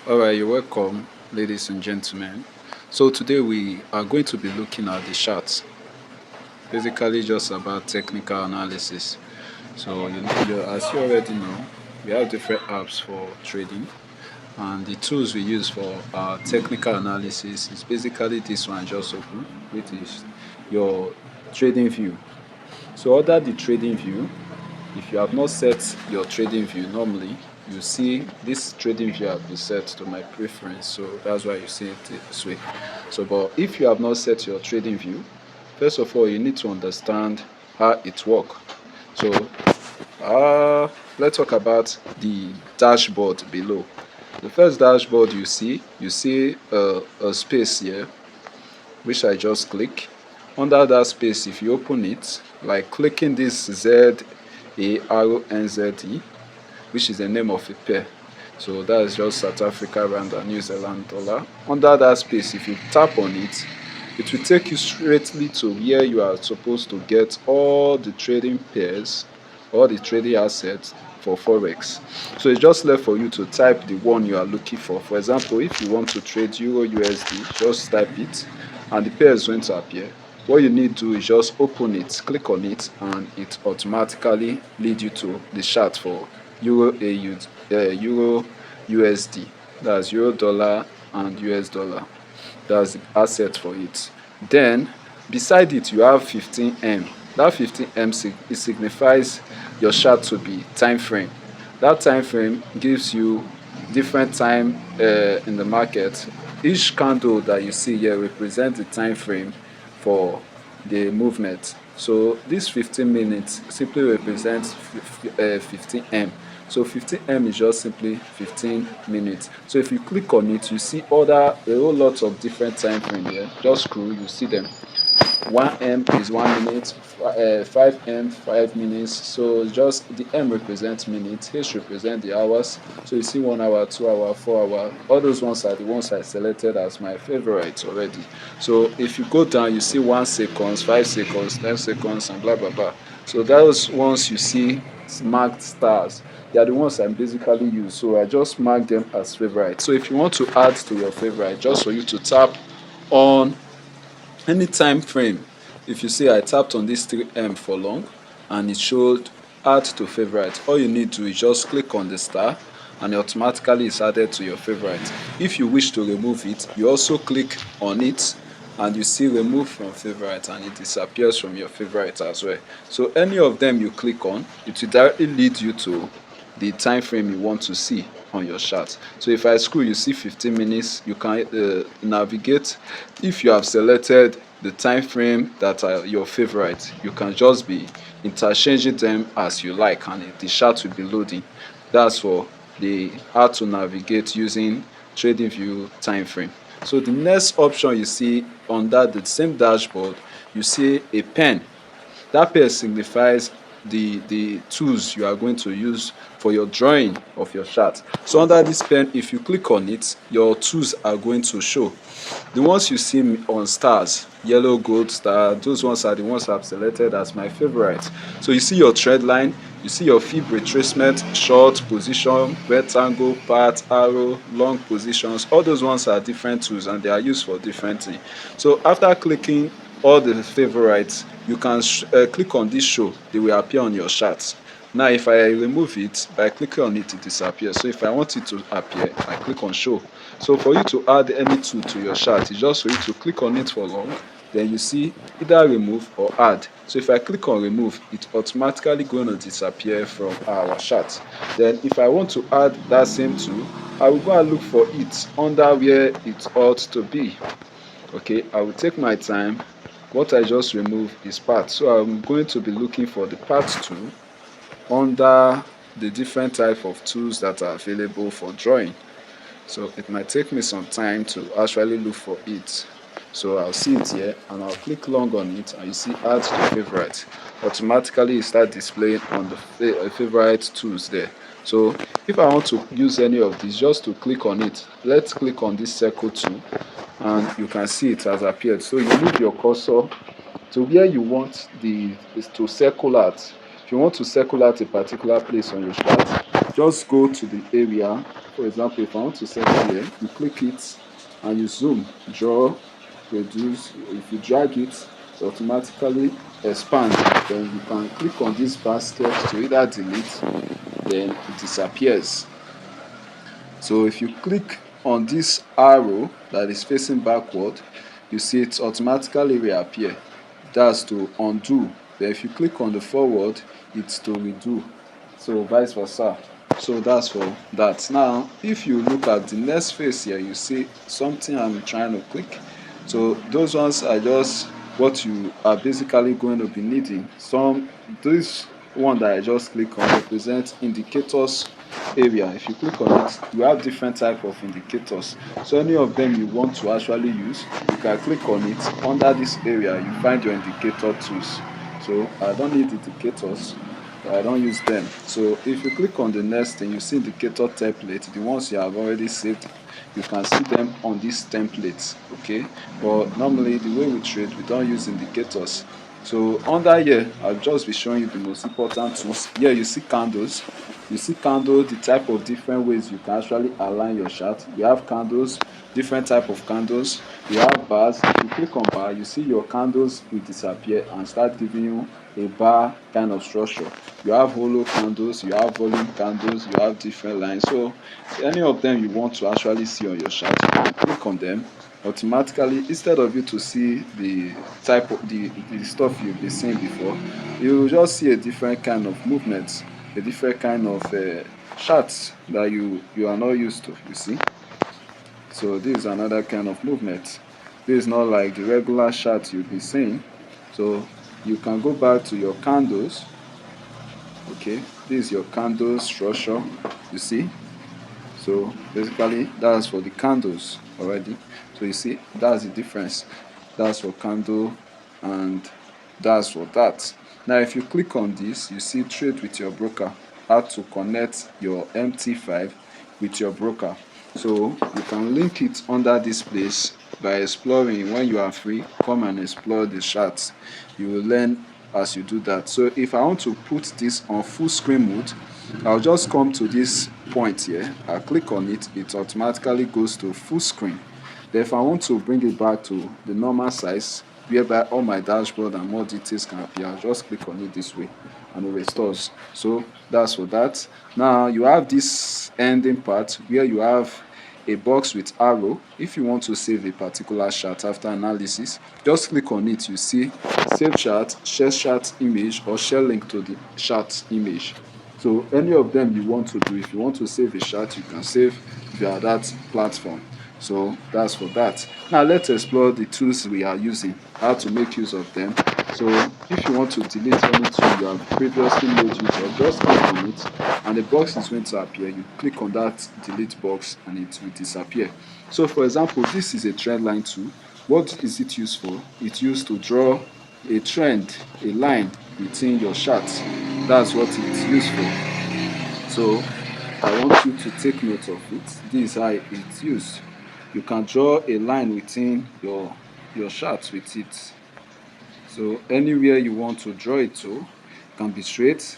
All right, you're welcome, ladies and gentlemen. So today we are going to be looking at the charts, basically just about technical analysis. So as you already know, we have different apps for trading, and the tools we use for our technical analysis is basically this one just open, which is your trading view. So under the trading view, if you have not set your trading view, normally you see this trading view has been set to my preference, so that's why you see it this way. So but if you have not set your trading view, first of all you need to understand how it works. So let's talk about the dashboard below. The first dashboard you see a space here, which I just click. Under that space, if you open it, like clicking this ZARONZE, which is the name of a pair. So that is just South Africa rand and New Zealand dollar. Under that space, if you tap on it, it will take you straightly to where you are supposed to get all the trading pairs, all the trading assets for Forex. So it's just left for you to type the one you are looking for. For example, if you want to trade Euro USD, just type it and the pair is going to appear. What you need to do is just open it, click on it, and it automatically lead you to the chart for Euro USD. That's Euro dollar and US dollar. That's the asset for it. Then beside it you have 15M. That 15M it signifies your chart to be time frame. That time frame gives you different time in the market. Each candle that you see here represents the time frame for the movement. So this 15 minutes simply represents 15M. So 15M is just simply 15 minutes. So if you click on it, you see a whole lot of different time frame here. Just scroll, you see them. 1M is 1 minute, 5M 5 minutes. So just the M represents minutes, H represents the hours. So you see 1 hour, 2 hour, 4 hour. All those ones are the ones I selected as my favorites already. So if you go down, you see 1 seconds, 5 seconds, 10 seconds, and blah blah blah. So those ones you see marked stars, they are the ones I basically use. So I just mark them as favorite. So if you want to add to your favorite, just for you to tap on any time frame. If you see I tapped on this 3M for long and it showed add to favorite, all you need to is just click on the star and it automatically is added to your favorite. If you wish to remove it, you also click on it and you see remove from favorite and it disappears from your favorite as well. So any of them you click on, it will directly lead you to the time frame you want to see on your chart. So if I scroll, you see 15 minutes. You can navigate. If you have selected the time frame that are your favorite, you can just be interchanging them as you like and the chart will be loading. That's for the how to navigate using TradingView time frame. So the next option you see under the same dashboard, you see a pen. That pen signifies the tools you are going to use for your drawing of your chart. So under this pen, if you click on it, your tools are going to show. The ones you see on stars, yellow, gold, star, those ones are the ones I've selected as my favorite. So you see your trend line, you see your fib retracement, short position, rectangle, path, arrow, long positions. All those ones are different tools and they are used for different things. So after clicking all the favorites, you can click on this show. They will appear on your chart. Now if I remove it by clicking on it, it disappears. So if I want it to appear, I click on show. So for you to add any tool to your chart, it's just for you to click on it for long, then you see either remove or add. So if I click on remove, it's automatically going to disappear from our chart. Then if I want to add that same tool, I will go and look for it under where it ought to be. Okay, I will take my time. What I just removed is part, so I'm going to be looking for the part tool under the different type of tools that are available for drawing. So it might take me some time to actually look for it. So I'll see it here and I'll click long on it and you see add to favorite. Automatically it start displaying on the favorite tools there. So if I want to use any of these, just to click on it, let's click on this circle tool and you can see it has appeared. So you move your cursor to where you want is to circle at. If you want to circle out a particular place on your chart, just go to the area For example, if I want to set it here, you click it and you zoom, draw, reduce. If you drag it, it automatically expand. Then you can click on this basket to either delete, then it disappears. So if you click on this arrow that is facing backward, you see it automatically reappear. That's to undo. Then if you click on the forward, it's to redo. So vice versa. So that's for that. Now if you look at the next phase here, you see something I'm trying to click. So those ones are just what you are basically going to be needing. This one that I just click on represents indicators area. If you click on it, you have different type of indicators. So any of them you want to actually use, you can click on it. Under this area, you find your indicator tools. So I don't need indicators, I don't use them. So if you click on the next thing, you see indicator template. The ones you have already saved, you can see them on these templates. Okay, but normally the way we trade, we don't use indicators. So under here, I'll just be showing you the most important tools. Here you see candles. You see candles, the type of different ways you can actually align your chart. You have candles, different type of candles. You have bars. If you click on bar, you see your candles will disappear and start giving you a bar kind of structure. You have hollow candles, you have volume candles, you have different lines. So any of them you want to actually see on your chart, you can click on them. Automatically, instead of you to see the type of the stuff you've been seeing before, you will just see a different kind of movement, a different kind of charts that you are not used to, you see. So this is another kind of movement. This is not like the regular chart you'll be seeing. So you can go back to your candles. Okay, this is your candle structure, you see. So basically that's for the candles already. So you see that's the difference. That's for candle and that's for that. Now if you click on this, you see trade with your broker, how to connect your MT5 with your broker. So you can link it under this place by exploring. When you are free, come and explore the charts. You will learn as you do that. So if I want to put this on full screen mode, I'll just come to this point here. I'll click on it. It automatically goes to full screen. Then if I want to bring it back to the normal size, whereby all my dashboard and more details can appear, I'll just click on it this way and it restores. So that's for that. Now you have this ending part where you have a box with arrow. If you want to save a particular chart after analysis, just click on it. You see save chart, share chart image, or share link to the chart image. So any of them you want to do, if you want to save a chart, you can save via that platform. So that's for that. Now let's explore the tools we are using, how to make use of them. So if you want to delete any tool you have previously made use of, just click on it and the box is going to appear. You click on that delete box and it will disappear. So for example, this is a trend line tool. What is it used for? It's used to draw a trend, a line within your chart. That's what it's used for. So I want you to take note of it. This is how it's used. You can draw a line within your chart with it. So anywhere you want to draw it to, can be straight,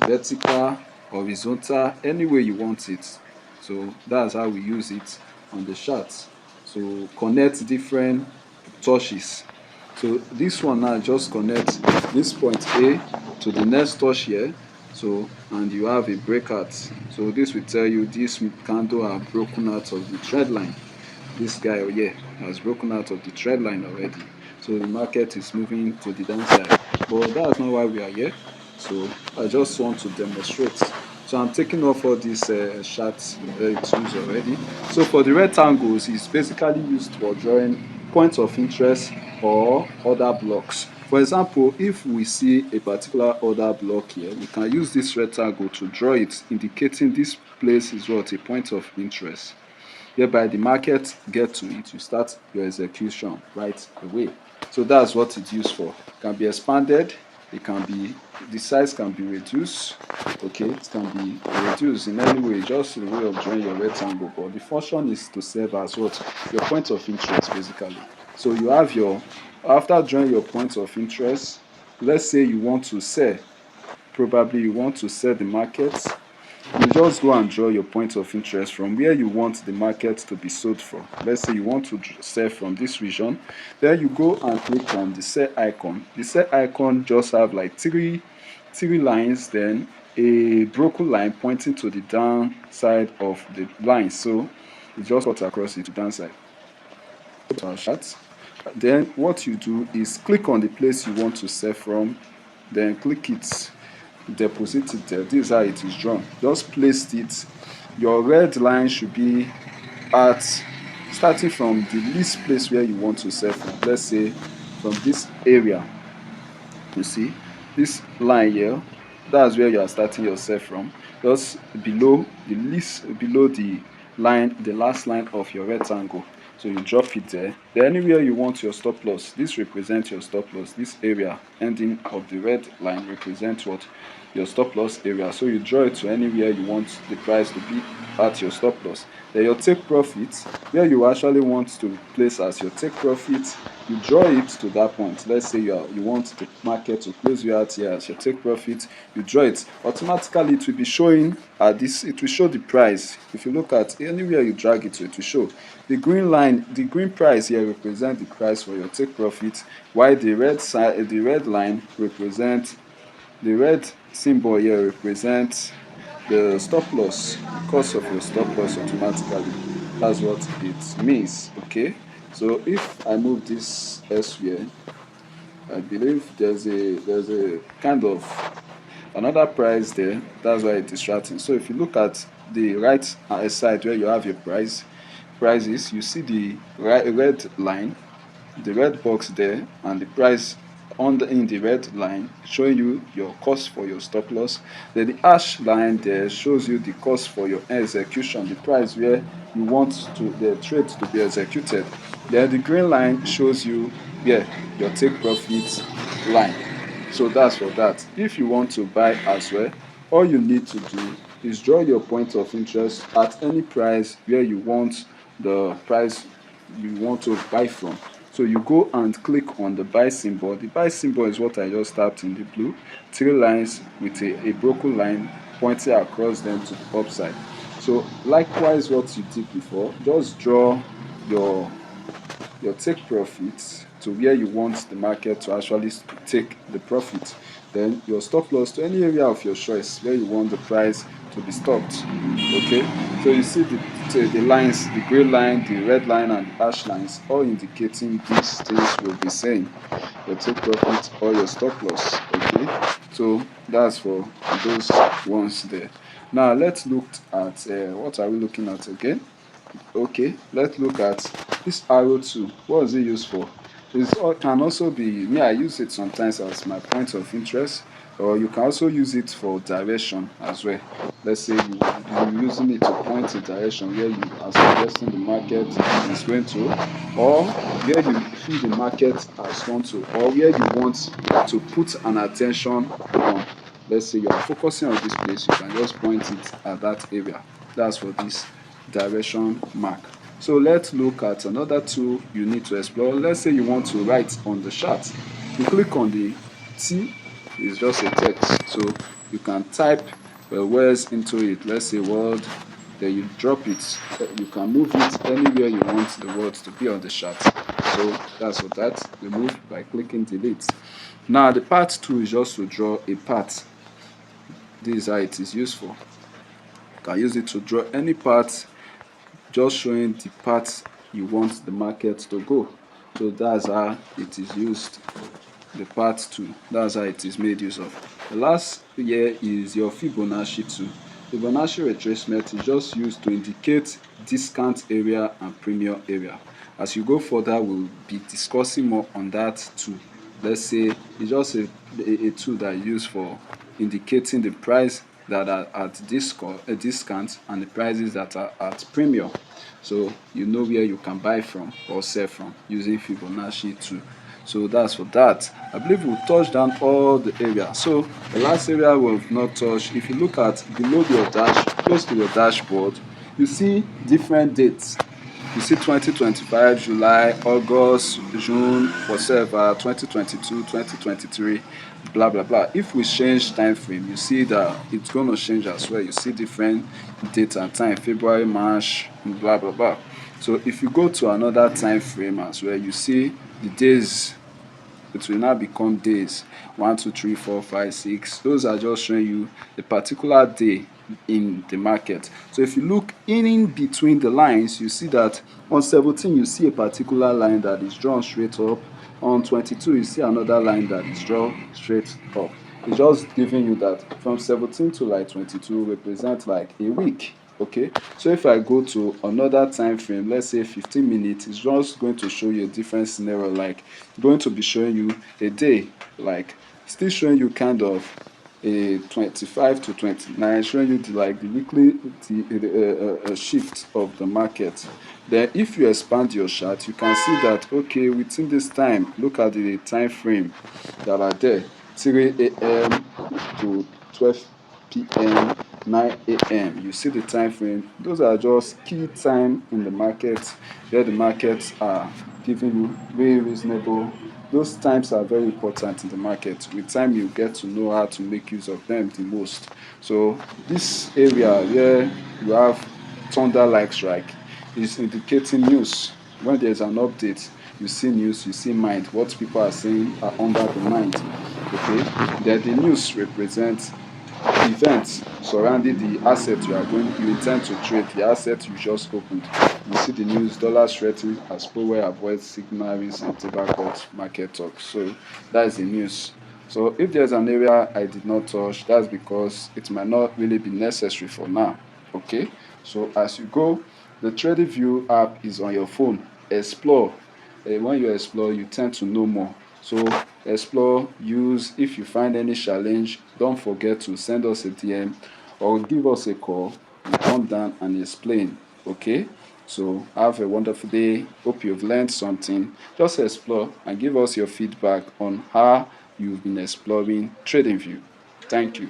vertical, horizontal, any way you want it. So that's how we use it on the chart. So connect different touches. So this one now just connect this point A to the next touch here. So and you have a breakout. So this will tell you this candle are broken out of the trend line. This guy here has broken out of the trend line already. So the market is moving to the downside. But that's not why we are here. So I just want to demonstrate. So I'm taking off all these chart tools already. So for the rectangles, it's basically used for drawing points of interest or other blocks. For example, if we see a particular order block here, we can use this rectangle to draw it, indicating this place is what a point of interest. Whereby the market get to it, you start your execution right away. So that's what it's used for. It can be expanded, it can be, the size can be reduced. Okay, it can be reduced in any way, just a way of drawing your rectangle. But the function is to serve as what? Your point of interest, basically. So you have your, after drawing your point of interest, let's say you want to sell. Probably you want to sell the market. you just go and draw your point of interest from where you want the market to be sold from. Let's say you want to sell from this region, then you go and click on the sell icon. The sell icon just have like three lines, then a broken line pointing to the downside of the line, so it just cut across it to downside. Chart. Then what you do is click on the place you want to sell from, then click it, deposit it there. This is how it is drawn. Just place it. Your red line should be at starting from the least place where you want to sell from. Let's say from this area, you see this line here, that's where you are starting your sell from, just below the least, below the line, the last line of your rectangle. So you drop it there. Then anywhere you want your stop loss, this represents your stop loss. This area ending of the red line represents what? Your stop loss area. So you draw it to anywhere you want the price to be at your stop loss. Then your take profit, where you actually want to place as your take profit, you draw it to that point. Let's say you want the market to close you out here as your take profit, you draw it. Automatically it will be showing this, it will show the price. If you look at anywhere you drag it to, it will show the green line. The green price here represents the price for your take profit, while the red side, the red line represents, the red symbol here represents the stop loss, cost of your stop loss automatically. That's what it means. Okay, so if I move this elsewhere, I believe there's a kind of another price there. That's why it is distracting. So if you look at the right side where you have your prices, you see the red line, the red box there, and the price in the red line showing you your cost for your stop loss. Then the hash line there shows you the cost for your execution, the price where you want to the trade to be executed. Then the green line shows you, yeah, your take profit line. So that's for that. If you want to buy as well, all you need to do is draw your point of interest at any price where you want the price you want to buy from. So you go and click on the buy symbol. The buy symbol is what I just tapped in the blue. Three lines with a broken line pointing across them to the upside. So likewise what you did before, just draw your take profit to where you want the market to actually take the profit. Then your stop loss to any area of your choice where you want the price to be stopped. Okay, so you see the lines, the gray line, the red line, and the hash lines, all indicating these things will be saying your take profit or your stop loss. Okay, so that's for those ones there. Now let's look at what are we looking at again? Okay, let's look at this arrow tool. What is it used for? It can also be, me, I use it sometimes as my point of interest, or you can also use it for direction as well. Let's say you're using it to point a direction where you are suggesting the market is going to, or where you feel the market has gone to, or where you want to put an attention on. Let's say you are focusing on this place, you can just point it at that area. That's for this direction mark. So let's look at another tool you need to explore. Let's say you want to write on the chart. You click on the T, it's just a text, so you can type words into it. Let's say word, then you drop it. You can move it anywhere you want the words to be on the chart. So that's what that. Remove by clicking delete. Now the path tool is just to draw a path. This is how it is useful. You can use it to draw any path, just showing the path you want the market to go. So that's how it is used, the path tool. That's how it is made use of. The last here is your Fibonacci tool. Fibonacci retracement is just used to indicate discount area and premium area. As you go further, we'll be discussing more on that tool. Let's say it's just a tool that is used for indicating the price that are at discount and the prices that are at premium. So you know where you can buy from or sell from using Fibonacci tool. So that's for that. I believe we'll touch down all the areas. So the last area we've not touched, if you look at below your dash, close to your dashboard, you see different dates. You see 2025, July, August, June, whatever, 2022, 2023, blah blah blah. If we change time frame, you see that it's gonna change as well. You see different date and time, February, March, blah blah blah. So if you go to another time frame as well, you see the days, it will now become days. 1 2 3 4 5 6, those are just showing you a particular day in the market. So if you look in between the lines, you see that on 17 you see a particular line that is drawn straight up. On 22 you see another line that is drawn straight up. It's just giving you that from 17 to like 22 represent like a week. Okay, so if I go to another time frame, let's say 15 minutes, it's just going to show you a different scenario, like going to be showing you a day, like still showing you kind of a 25 to 29, showing you the weekly shift of the market. Then if you expand your chart, you can see that okay, within this time, look at the time frame that are there, 3 a.m. to 12 p.m., 9 a.m. You see the time frame. Those are just key time in the market where the markets are giving you very reasonable. Those times are very important in the market. With time, you get to know how to make use of them the most. So this area where you have thunder like strike is indicating news. When there's an update, you see news, you see mind. What people are saying are under the mind. Okay, then the news represents events surrounding the asset you intend to trade, the asset you just opened. You see the news, dollar strengthening as Powell avoids signaling September cut market talk. So that's the news. So if there's an area I did not touch, that's because it might not really be necessary for now. Okay, so as you go, the TradingView app is on your phone. Explore. When you explore, you tend to know more. So explore, use. If you find any challenge, don't forget to send us a DM or give us a call. We come down and explain. Okay, so have a wonderful day. Hope you've learned something. Just explore and give us your feedback on how you've been exploring TradingView. Thank you.